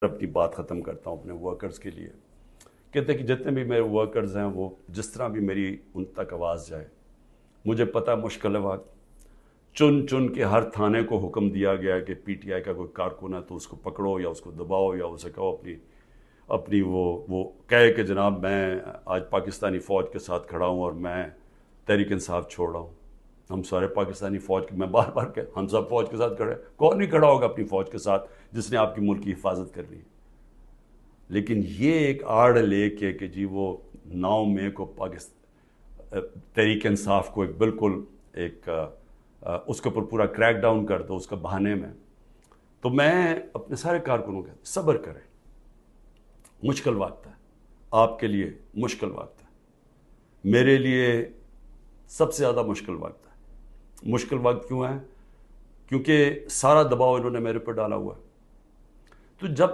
اپنی بات ختم کرتا ہوں اپنے ورکرز کے لیے. کہتے ہیں کہ جتنے بھی میرے ورکرز ہیں وہ جس طرح بھی میری ان تک آواز جائے. مجھے پتہ مشکل ہے وقت چن چن کے ہر تھانے کو حکم دیا گیا کہ پی ٹی آئی کا کوئی کارکن ہے تو اس کو پکڑو یا اس کو دباؤ یا اسے کہو اپنی وہ کہے کہ جناب میں آج پاکستانی فوج کے ساتھ کھڑا ہوں اور میں تحریک انصاف چھوڑ رہا ہوں. ہم سارے پاکستانی فوج کے، میں بار بار کہ ہم سب فوج کے ساتھ کھڑے، کون نہیں کھڑا ہوگا اپنی فوج کے ساتھ جس نے آپ کی ملک کی حفاظت کرنی ہے. لیکن یہ ایک آڑ لے کے کہ جی وہ 9 مئی کو تحریک انصاف کو ایک بالکل ایک اس کے اوپر پورا کریک ڈاؤن کر دو اس کا بہانے میں. تو میں اپنے سارے کارکنوں کے صبر کریں، مشکل وقت ہے، آپ کے لیے مشکل وقت ہے، میرے لیے سب سے زیادہ مشکل وقت ہے. مشکل وقت کیوں ہے؟ کیونکہ سارا دباؤ انہوں نے میرے پر ڈالا ہوا ہے. تو جب